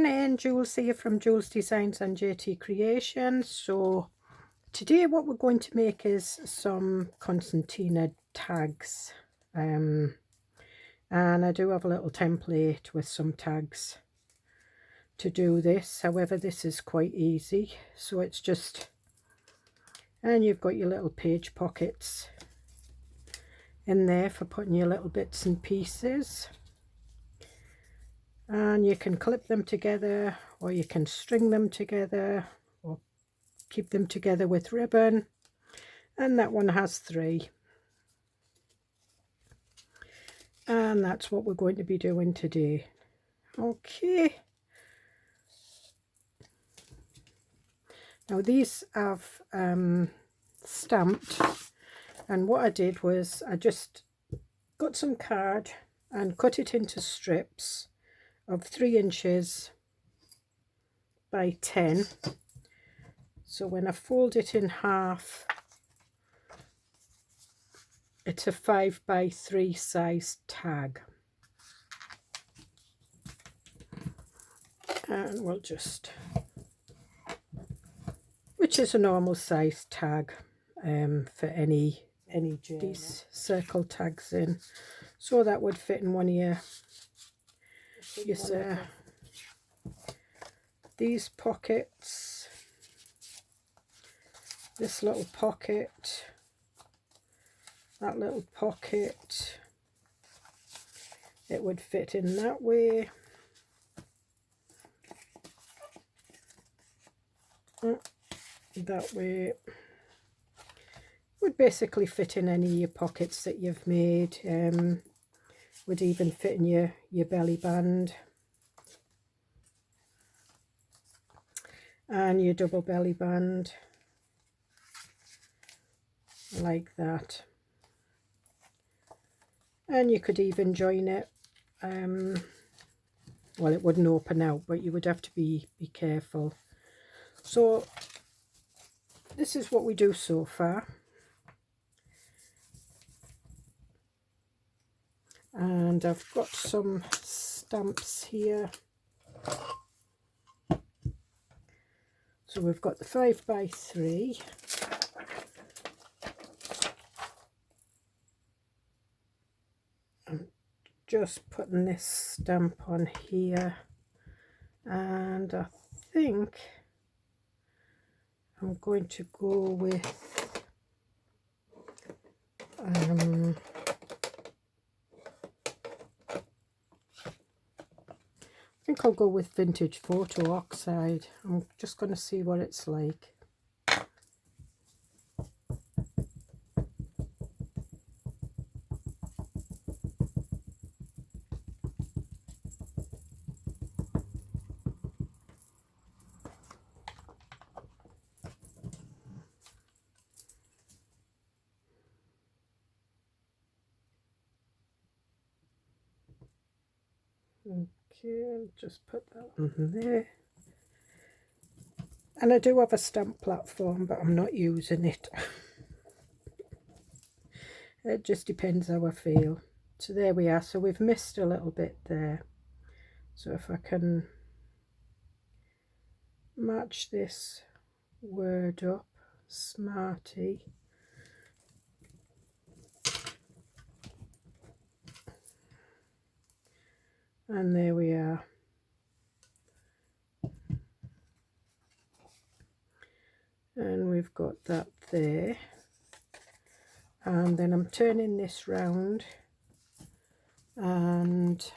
morning, Jules here from Joolsedesigns and JT Creations. So today what we're going to make is some concertina tags, and I do have a little template with some tags to do this. However, this is quite easy, so it's just, and you've got your little page pockets in there for putting your little bits and pieces. And you can clip them together, or you can string them together, or keep them together with ribbon. And that one has 3. And that's what we're going to be doing today. Okay. Now these I've stamped, and what I did was I just got some card and cut it into strips of 3 inches by 10. So when I fold it in half, it's a 5 by 3 size tag. And we'll just, which is a normal size tag for any these circle tags in. So that would fit in one of your these pockets, this little pocket, that little pocket. It would fit in that way. That way would basically fit in any of your pockets that you've made. Would even fit in your belly band and your double belly band, like that. And you could even join it, well, it wouldn't open out, but you would have to be careful. So this is what we do so far. And I've got some stamps here. So we've got the 5 by 3. I'm just putting this stamp on here, and I think I'm going to go with I think I'll go with Vintage Photo Oxide. I'm just going to see what it's like. Okay, just put that on there. And I do have a stamp platform, but I'm not using it. It just depends how I feel. So there we are. So we've missed a little bit there. So if I can match this word up, Smarty. And there we are. And we've got that there. And then I'm turning this round, and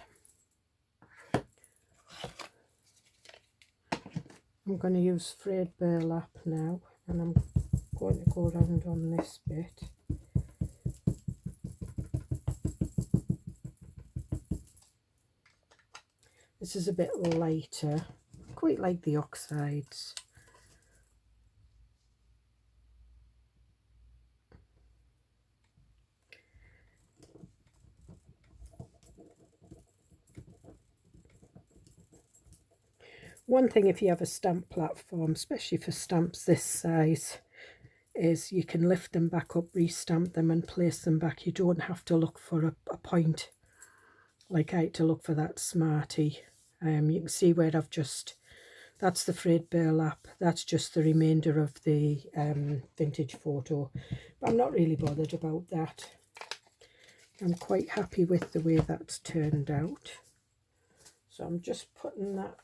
I'm going to use frayed burlap now, and I'm going to go around on this bit. This is a bit lighter, quite like the oxides. One thing, if you have a stamp platform, especially for stamps this size, is you can lift them back up, restamp them and place them back. You don't have to look for a point like I had to look for that Smarty. You can see where I've just, that's the frayed burlap, that's just the remainder of the vintage photo, but I'm not really bothered about that. I'm quite happy with the way that's turned out. So I'm just putting that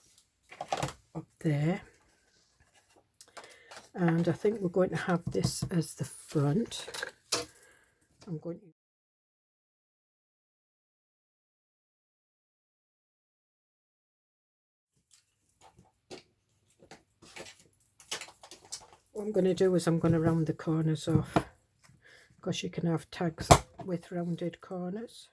up there. And I think we're going to have this as the front. I'm going to what I'm going to do is I'm going to round the corners off, because you can have tags with rounded corners.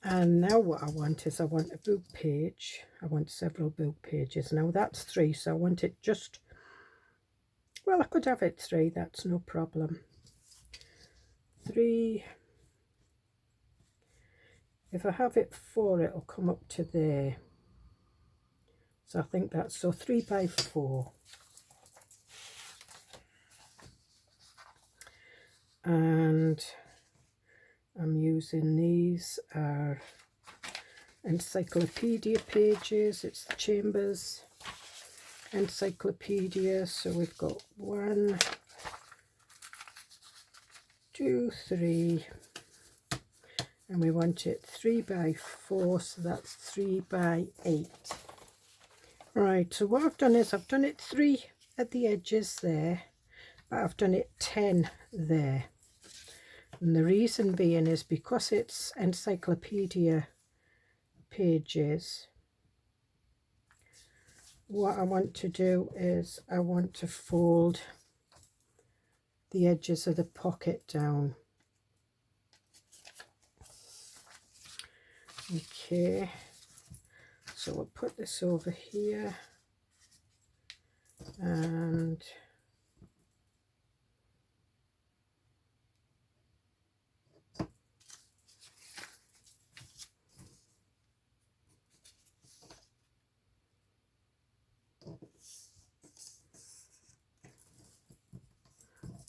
And now what I want is, I want a book page. I want several book pages. Now that's 3, so I want it just, well, I could have it 3, that's no problem. 3. If I have it 4, it'll come up to there. So I think that's, so 3 by 4. And I'm using, these are encyclopedia pages. It's the Chambers Encyclopedia. So we've got 1, 2, 3, and we want it 3 by 4, so that's 3 by 8. Right, so what I've done is I've done it 3 at the edges there, but I've done it 10 there. And the reason being is because it's encyclopedia pages, what I want to do is I want to fold the edges of the pocket down. Okay, so we'll put this over here, and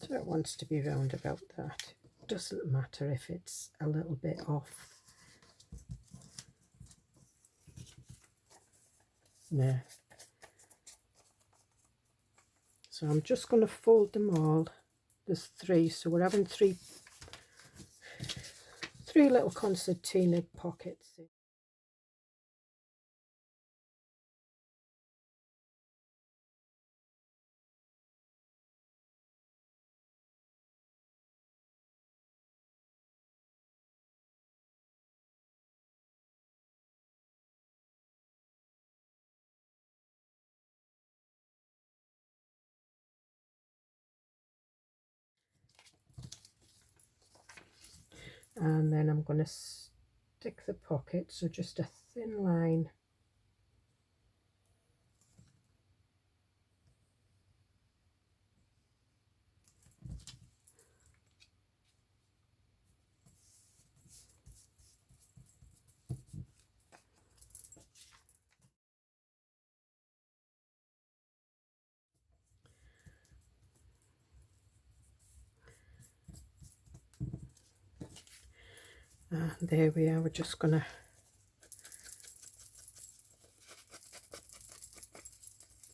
so it wants to be round about that. It doesn't matter if it's a little bit off. There. So I'm just going to fold them all. There's 3, so we're having three little concertina pockets. And then I'm going to stick the pocket, so just a thin line. And there we are, we're just going to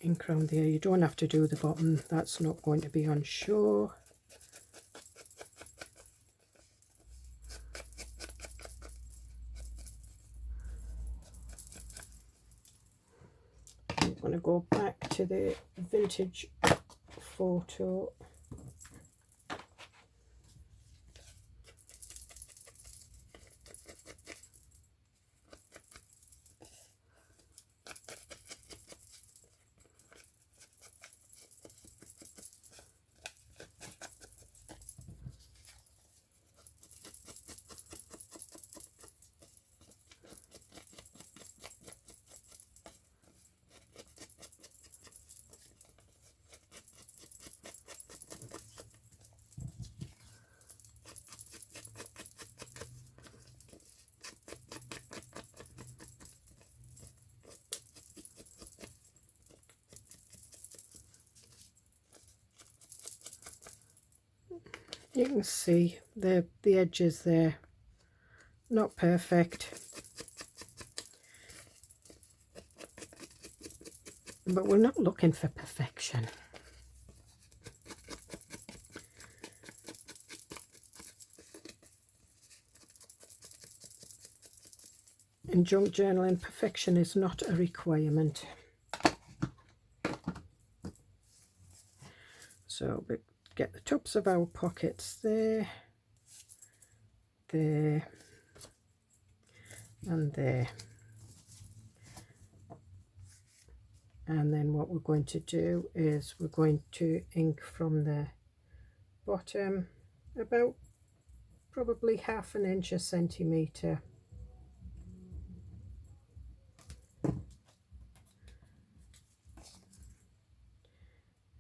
ink around there. You don't have to do the bottom, that's not going to be on show. I'm going to go back to the vintage photo. You can see the edges there, not perfect, but we're not looking for perfection. In junk journaling, perfection is not a requirement. So we get the tops of our pockets there, there, and there. And then what we're going to do is we're going to ink from the bottom about probably 1/2 inch, 1 centimetre.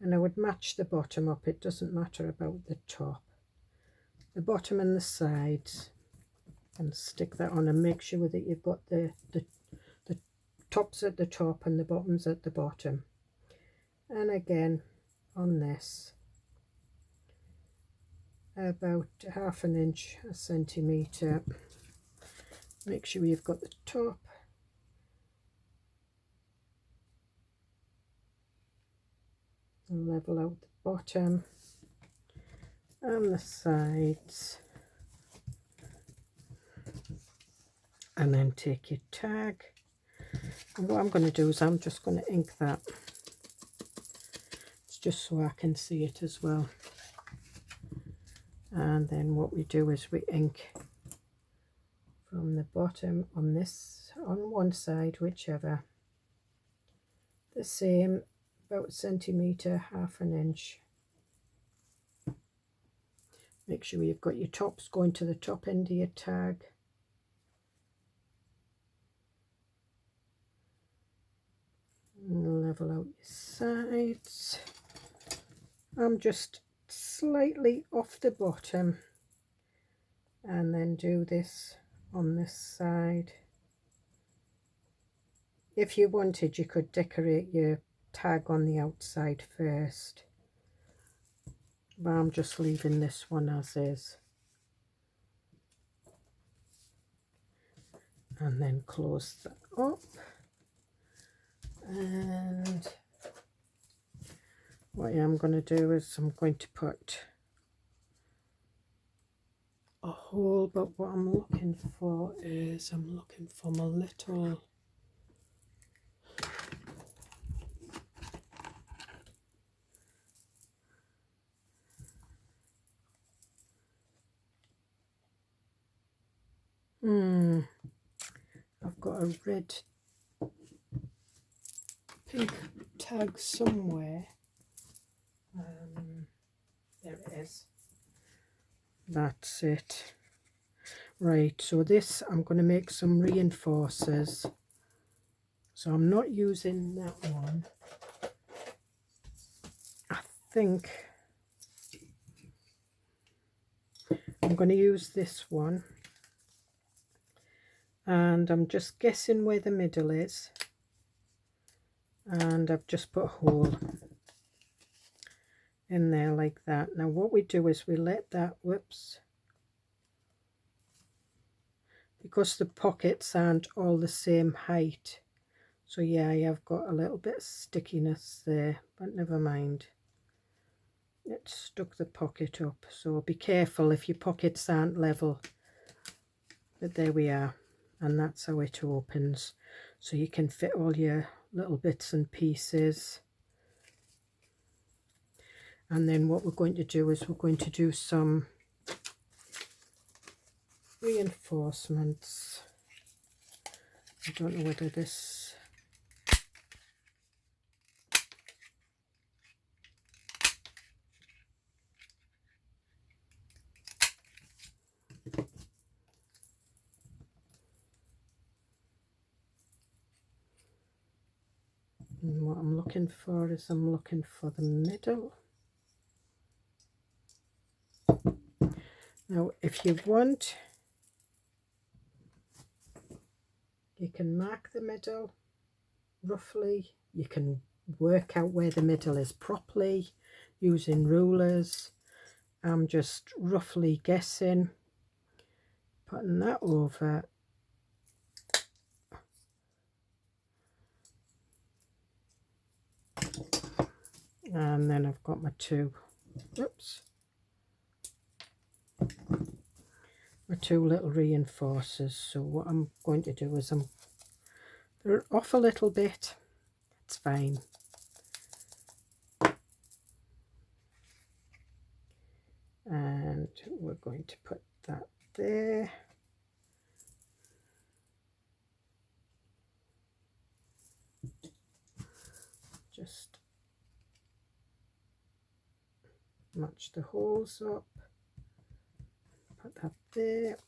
And I would match the bottom up, it doesn't matter about the top. The bottom and the sides, and stick that on and make sure that you've got the tops at the top and the bottoms at the bottom. And again on this, about 1/2 inch, 1 centimetre. Make sure you've got the top and level out the bottom and the sides, and then take your tag. And what I'm going to do is I'm just going to ink that. It's just so I can see it as well. And then what we do is we ink from the bottom on this, on one side, whichever, the same, about 1 centimetre, 1/2 inch. Make sure you've got your tops going to the top end of your tag. And level out your sides. I'm just slightly off the bottom, and then do this on this side. If you wanted, you could decorate your tag on the outside first, but I'm just leaving this one as is. And then close that up, and what I'm going to do is I'm going to put a hole, but what I'm looking for is I'm looking for my little I've got a red pink tag somewhere. There it is. That's it. Right, so this I'm going to make some reinforcers. So I'm not using that one. I think I'm going to use this one. And I'm just guessing where the middle is. And I've just put a hole in there like that. Now what we do is we let that, whoops, because the pockets aren't all the same height, so yeah, I've got a little bit of stickiness there, but never mind, it stuck the pocket up. So be careful if your pockets aren't level. But there we are, and that's how it opens, so you can fit all your little bits and pieces. And then what we're going to do is we're going to do some reinforcements. I don't know whether this, and what I'm looking for is I'm looking for the middle. Now if you want, you can mark the middle roughly. You can work out where the middle is properly using rulers. I'm just roughly guessing, putting that over. And then I've got my two, my two little reinforcers. So what I'm going to do is they're off a little bit. It's fine. And we're going to put that there. Just match the holes up. Put that there.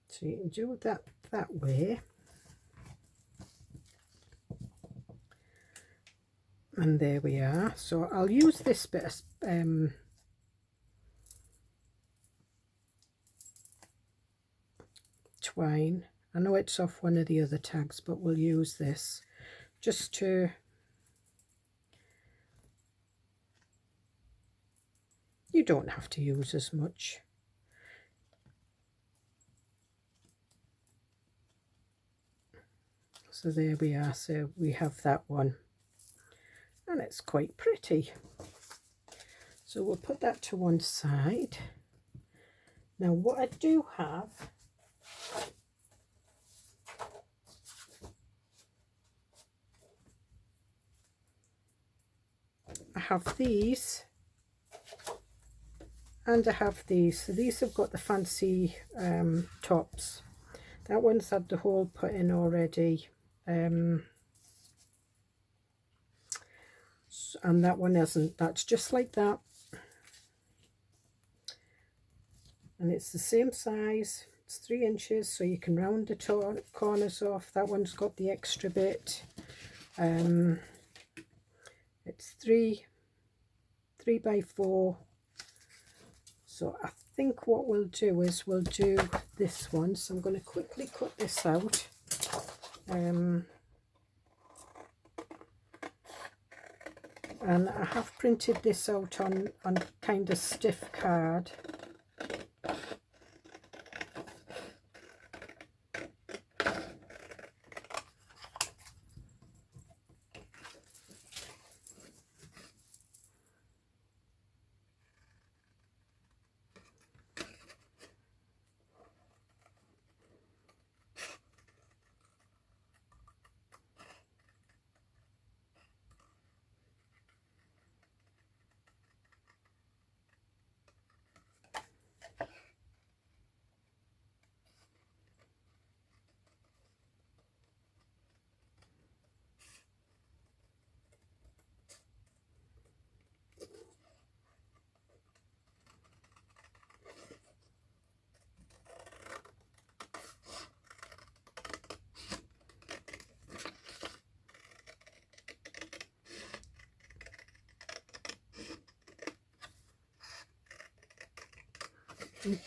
So you can do that way. And there we are. So I'll use this bit of twine. I know it's off one of the other tags, but we'll use this just to you don't have to use as much. So there we are. So we have that one, and it's quite pretty. So we'll put that to one side. Now what I do have, I have these and I have these. So these have got the fancy tops. That one's had the hole put in already, and that one hasn't. That's just like that, and it's the same size. It's 3 inches, so you can round the corners off. That one's got the extra bit. It's 3 by 4. So I think what we'll do is we'll do this one. So I'm going to quickly cut this out. And I have printed this out on kind of stiff card.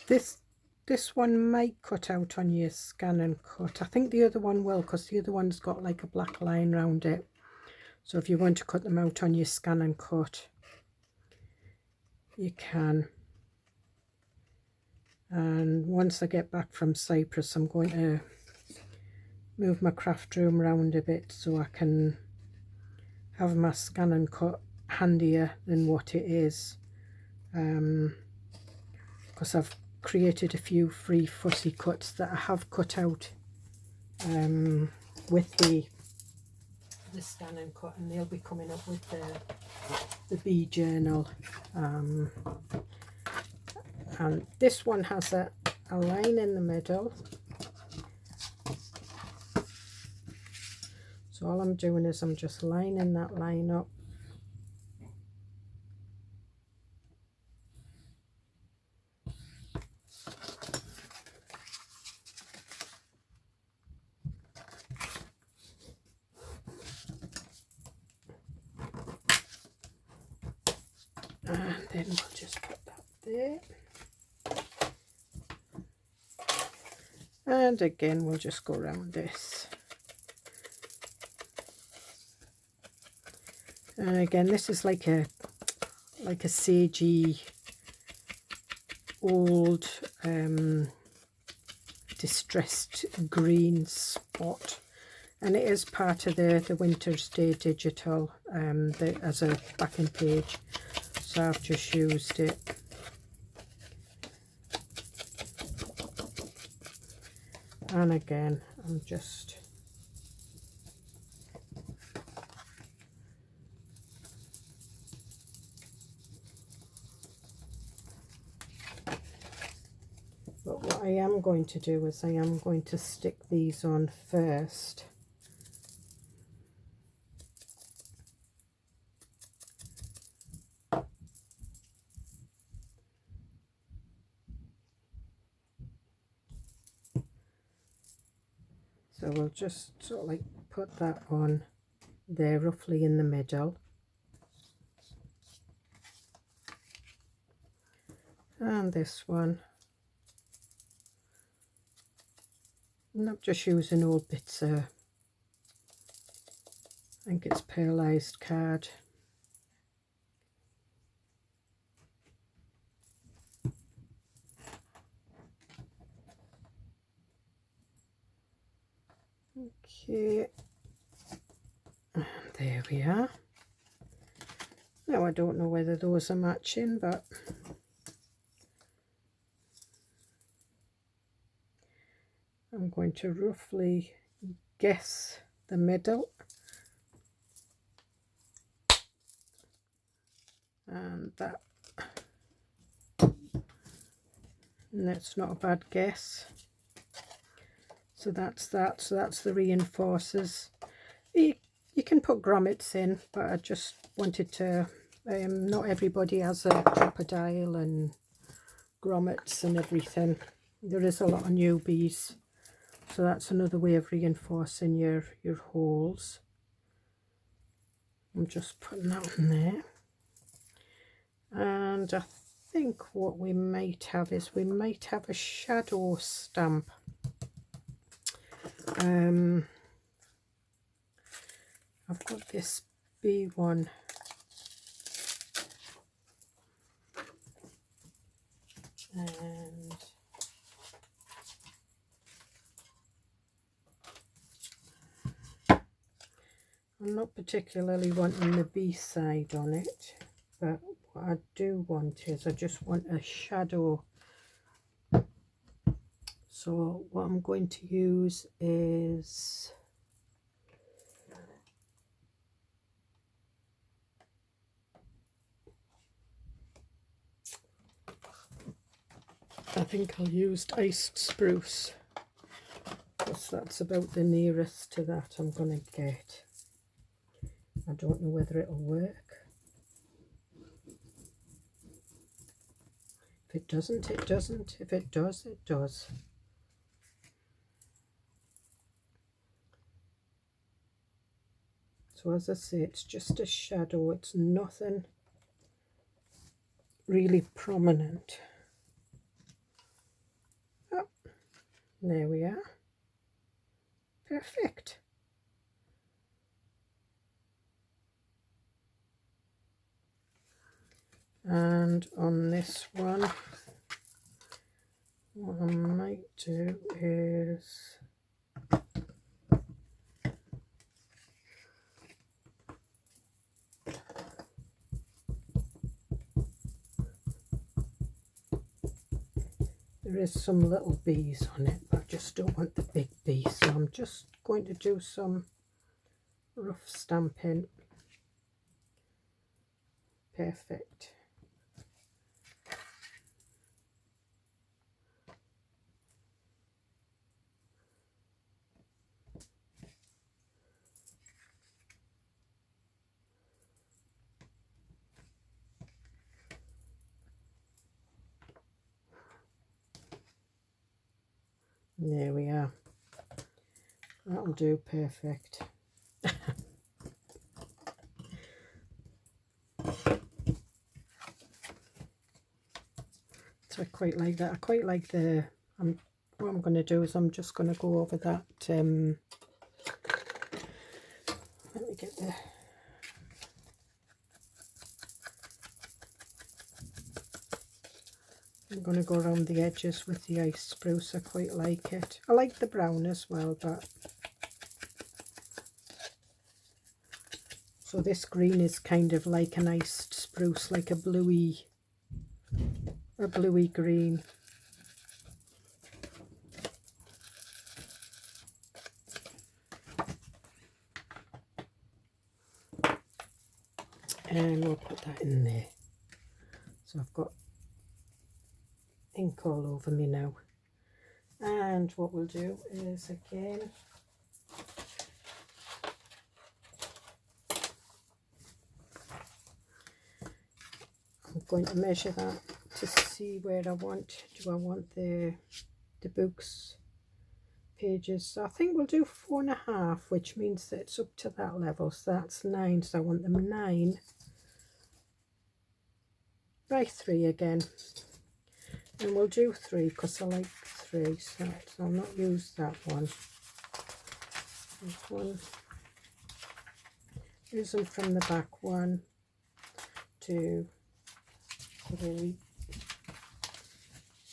This one might cut out on your scan and cut. I think the other one will, because the other one's got like a black line around it. So if you want to cut them out on your scan and cut, you can. And once I get back from Cyprus, I'm going to move my craft room around a bit so I can have my scan and cut handier than what it is, because I've created a few free fussy cuts that I have cut out with the scan and cut, and they'll be coming up with the bee journal. And this one has a line in the middle. So all I'm doing is I'm just lining that line up. then we'll just put that there. And again, we'll just go around this. And again, this is like a sagey, old, distressed green spot. And it is part of the Winter's Day digital as a backing page. So I've just used it. And again, I'm just but what I am going to do is I am going to stick these on first. So we'll just sort of like put that on there roughly in the middle. And this one. And I'm just using old bits of, I think it's pearlized card. Okay, and there we are. Now I don't know whether those are matching, but I'm going to roughly guess the middle. And that. And that's not a bad guess. So that's that. So that's the reinforcers. You can put grommets in, but I just wanted to, not everybody has a proper dial and grommets and everything. There is a lot of newbies. So that's another way of reinforcing your holes. I'm just putting that in there. And I think what we might have is we might have a shadow stamp. I've got this B1 and I'm not particularly wanting the B side on it, but what I do want is I just want a shadow. So what I'm going to use is I think I'll use iced spruce, because that's about the nearest to that I'm going to get. I don't know whether it'll work. If it doesn't, it doesn't. If it does, it does. So as I say, it's just a shadow. It's nothing really prominent. Oh, there we are. Perfect. And on this one, what I might do is there is some little bees on it, but I just don't want the big bee, so I'm just going to do some rough stamping. Perfect. There we are. That'll do perfect. quite like that. I quite like the, what I'm going to do is I'm just going to go over that, let me get the, I'm going to go around the edges with the ice spruce. I quite like it. I like the brown as well, but so this green is kind of like an iced spruce, like a bluey green. And we'll put that in there. So I've got ink all over me now. And what we'll do is, again, I'm going to measure that to see where I want. Do I want the book's pages? So I think we'll do 4.5, which means that it's up to that level. So that's 9. So I want them 9 by 3 again. And we'll do 3 because I like 3. So I'll not use that one. This one. Use them from the back. 1, 2, 3.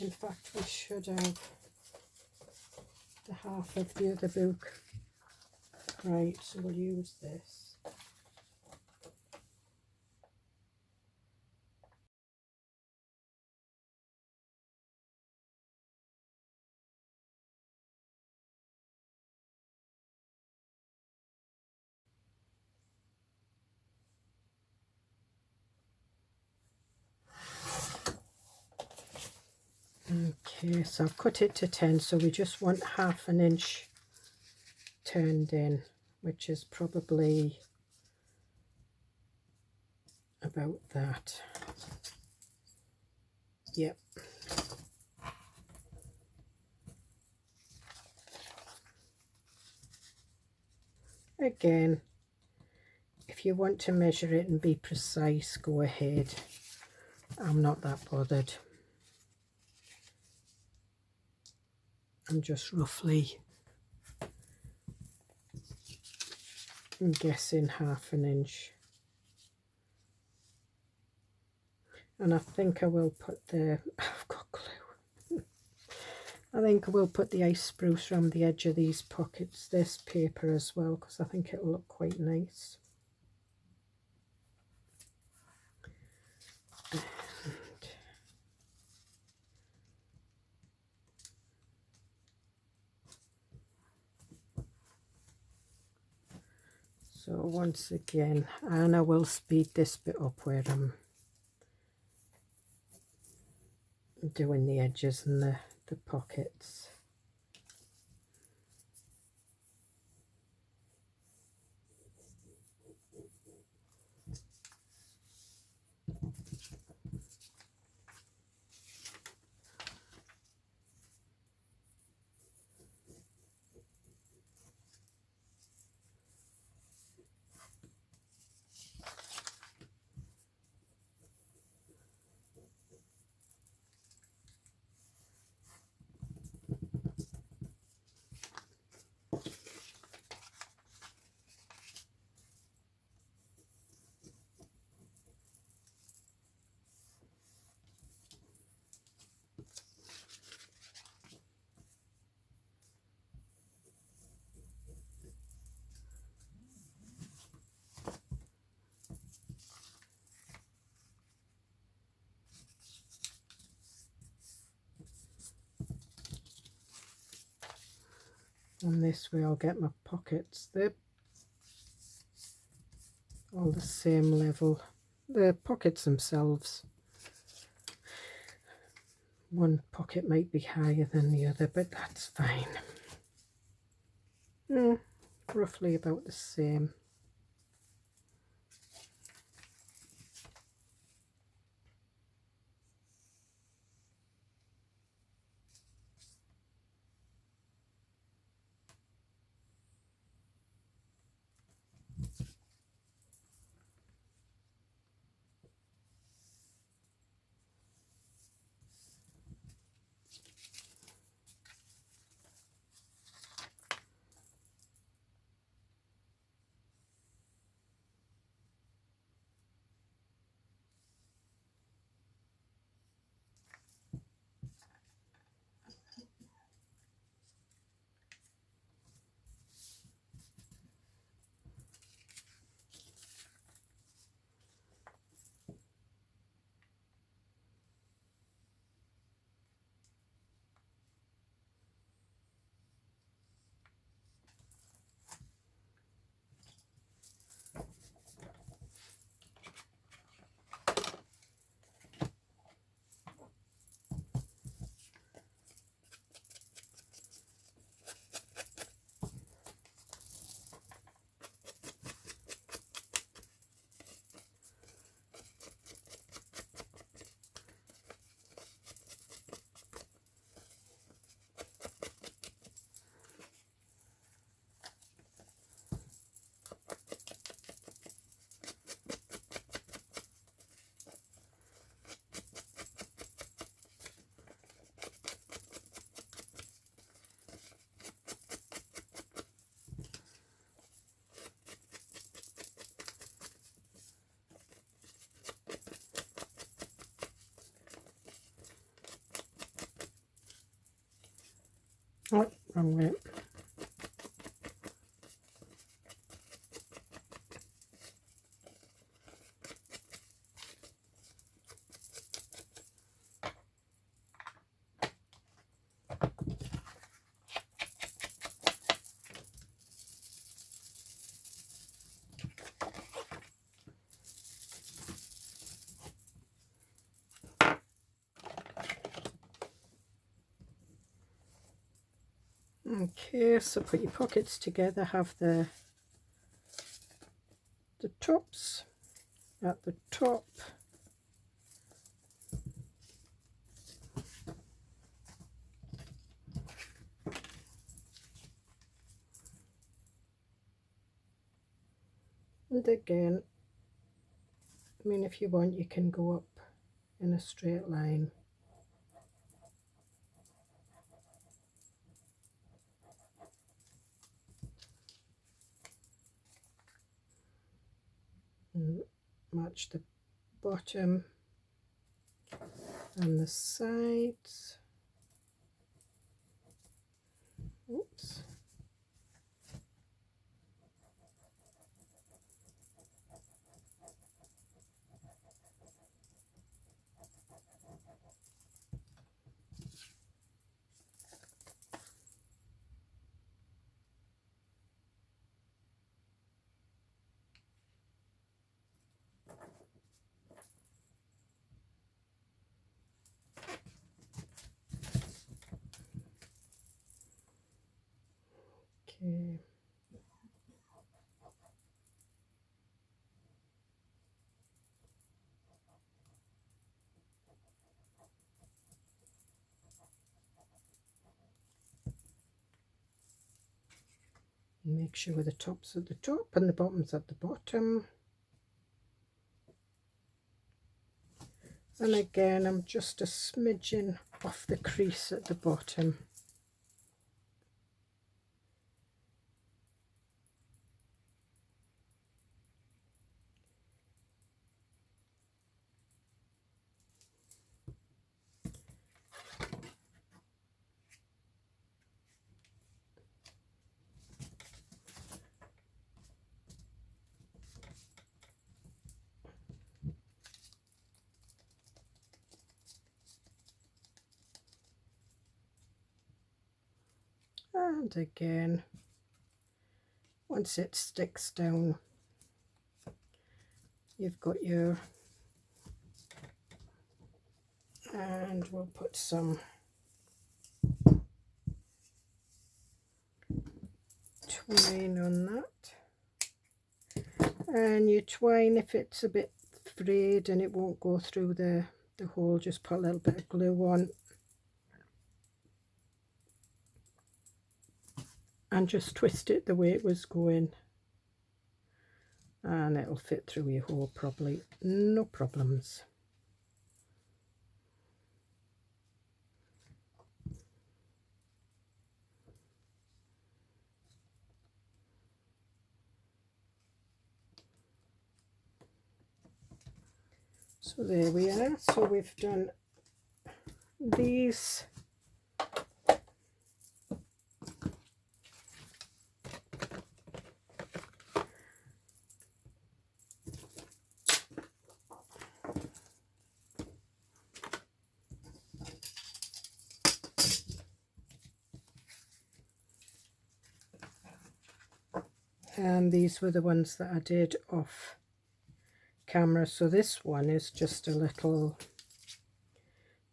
In fact, we should have the half of the other book. Right, so we'll use this. Okay, so I've cut it to 10, so we just want 1/2 inch turned in, which is probably about that. Yep. Again, if you want to measure it and be precise, go ahead. I'm not that bothered. I'm just roughly guessing 1/2 inch. And I think I will put the, I've got glue. I think I will put the ice spruce around the edge of these pockets, this paper as well, because I think it'll look quite nice. So once again, and I will speed this bit up where I'm doing the edges and the pockets. And this way I'll get my pockets. They're all the same level. The pockets themselves, one pocket might be higher than the other, but that's fine. Roughly about the same. wrong way. Okay, so put your pockets together, have the tops at the top, and again, I mean, if you want, you can go up in a straight line. And match the bottom and the sides. Oops. Okay. Make sure the top's at the top and the bottom's at the bottom. And again, I'm just a smidgen off the crease at the bottom. And again, once it sticks down, you've got your, and we'll put some twine on that. And you twine, if it's a bit frayed and it won't go through the hole, just put a little bit of glue on. And just twist it the way it was going, and it'll fit through your hole properly, no problems. So there we are. So we've done these. And these were the ones that I did off camera. So this one is just a little,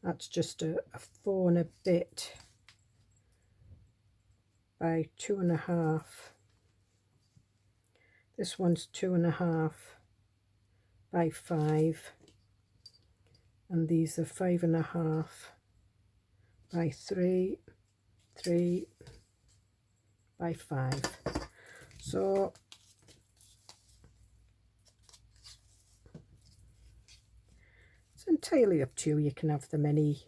that's just a 4 and a bit by 2.5. This one's 2.5 by 5, and these are 5.5 by 3, 3 by 5. So it's entirely up to you. You can have them any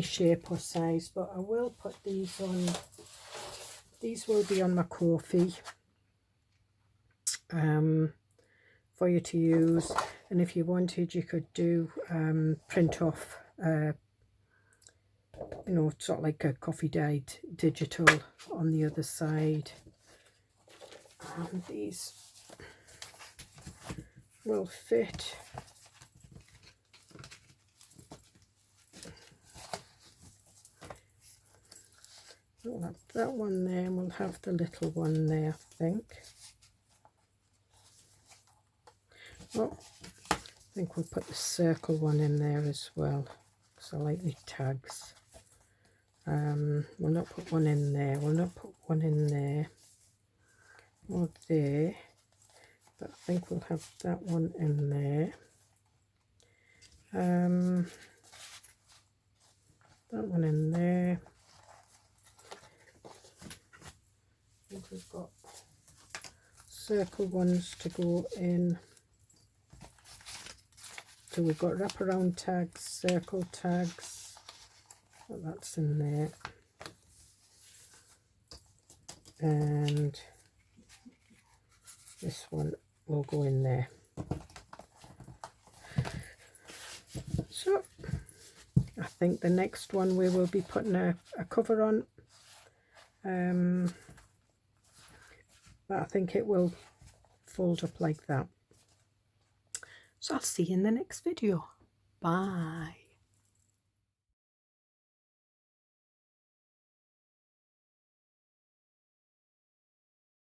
shape or size, but I will put these on. These will be on my coffee for you to use, and if you wanted, you could do print off you know, sort of like a coffee dyed digital on the other side. And these will fit. We'll have that one there, and we'll have the little one there, I think. Oh, I think we'll put the circle one in there as well, because I like the tags. We'll not put one in there, we'll not put one in there or there, but I think we'll have that one in there. That one in there. I think we've got circle ones to go in. So we've got wraparound tags, circle tags, well, that's in there. And this one will go in there. So I think the next one we will be putting a cover on. But I think it will fold up like that. So I'll see you in the next video. Bye.